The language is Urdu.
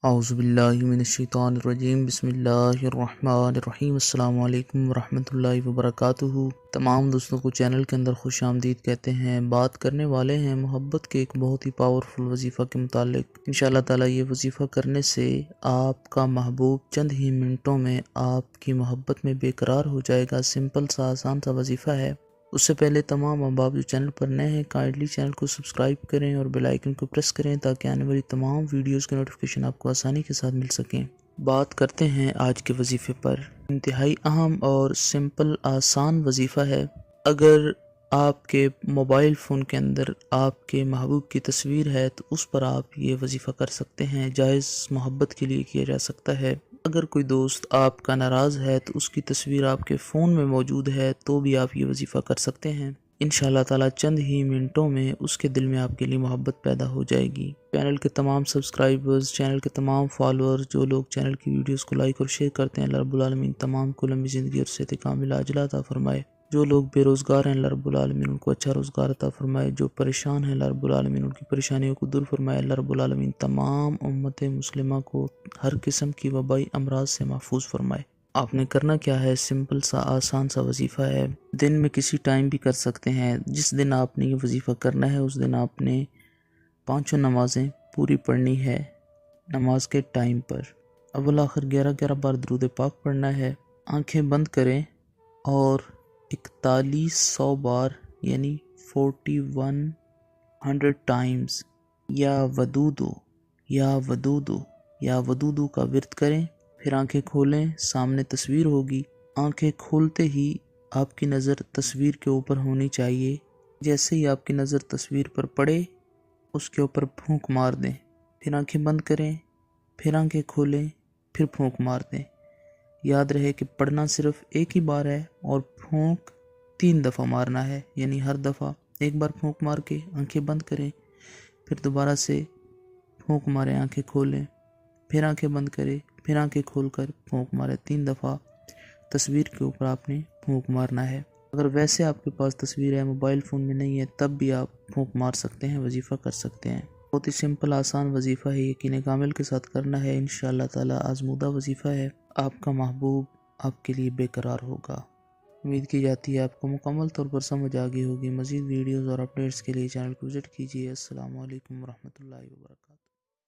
اعوذ باللہ من الشیطان الرجیم، بسم اللہ الرحمن الرحیم۔ السلام علیکم ورحمۃ اللہ وبرکاتہ۔ تمام دوستوں کو چینل کے اندر خوش آمدید کہتے ہیں۔ بات کرنے والے ہیں محبت کے ایک بہت ہی پاورفل وظیفہ کے متعلق۔ انشاءاللہ تعالیٰ یہ وظیفہ کرنے سے آپ کا محبوب چند ہی منٹوں میں آپ کی محبت میں بے قرار ہو جائے گا۔ سمپل سا آسان سا وظیفہ ہے۔ اس سے پہلے تمام احباب جو چینل پر نئے ہیں کائنڈلی چینل کو سبسکرائب کریں اور بیل آئیکن کو پریس کریں تاکہ آنے والی تمام ویڈیوز کے نوٹیفیکیشن آپ کو آسانی کے ساتھ مل سکیں۔ بات کرتے ہیں آج کے وظیفے پر۔ انتہائی اہم اور سمپل آسان وظیفہ ہے۔ اگر آپ کے موبائل فون کے اندر آپ کے محبوب کی تصویر ہے تو اس پر آپ یہ وظیفہ کر سکتے ہیں۔ جائز محبت کے لیے کیا جا سکتا ہے۔ اگر کوئی دوست آپ کا ناراض ہے تو اس کی تصویر آپ کے فون میں موجود ہے تو بھی آپ یہ وظیفہ کر سکتے ہیں۔ انشاءاللہ تعالیٰ چند ہی منٹوں میں اس کے دل میں آپ کے لیے محبت پیدا ہو جائے گی۔ چینل کے تمام سبسکرائبرز، چینل کے تمام فالورز، جو لوگ چینل کی ویڈیوز کو لائک اور شیئر کرتے ہیں، اللہ رب العالمین تمام کو لمبی زندگی اور صحت کاملہ عاجلہ عطا فرمائے۔ جو لوگ بے روزگار ہیں اللہ رب العالمین ان کو اچھا روزگار عطا فرمائے۔ جو پریشان ہیں اللہ رب العالمین ان کی پریشانیوں کو دور فرمائے۔ اللہ رب العالمین تمام امت مسلمہ کو ہر قسم کی وبائی امراض سے محفوظ فرمائے۔ آپ نے کرنا کیا ہے، سمپل سا آسان سا وظیفہ ہے۔ دن میں کسی ٹائم بھی کر سکتے ہیں۔ جس دن آپ نے یہ وظیفہ کرنا ہے اس دن آپ نے پانچوں نمازیں پوری پڑھنی ہے نماز کے ٹائم پر۔ اول آخر 11 بار درود پاک پڑھنا ہے۔ آنکھیں بند کریں اور 4100 بار یعنی 4100 ٹائمز یا ودودو یا ودودو یا ودودو کا ورد کریں۔ پھر آنکھیں کھولیں، سامنے تصویر ہوگی۔ آنکھیں کھولتے ہی آپ کی نظر تصویر کے اوپر ہونی چاہیے۔ جیسے ہی آپ کی نظر تصویر پر پڑے اس کے اوپر پھونک مار دیں۔ پھر آنکھیں بند کریں، پھر آنکھیں کھولیں، پھر پھونک مار دیں۔ یاد رہے کہ پڑھنا صرف ایک ہی بار ہے اور پھونک 3 دفعہ مارنا ہے، یعنی ہر دفعہ ایک بار پھونک مار کے آنکھیں بند کریں، پھر دوبارہ سے پھونک ماریں، آنکھیں کھولیں، پھر آنکھیں بند کریں، پھر آنکھیں کھول کر پھونک ماریں۔ 3 دفعہ تصویر کے اوپر آپ نے پھونک مارنا ہے۔ اگر ویسے آپ کے پاس تصویر ہے، موبائل فون میں نہیں ہے، تب بھی آپ پھونک مار سکتے ہیں، وظیفہ کر سکتے ہیں۔ بہت ہی سمپل آسان وظیفہ ہے، یقین کامل کے ساتھ کرنا ہے۔ انشاءاللہ تعالیٰ آزمودہ وظیفہ ہے۔ آپ کا محبوب آپ کے لیے بے قرار ہوگا۔ امید کی جاتی ہے آپ کو مکمل طور پر سمجھ آ گئی ہوگی۔ مزید ویڈیوز اور اپڈیٹس کے لیے چینل کو وزٹ کیجیے۔ السلام علیکم ورحمۃ اللہ وبرکاتہ۔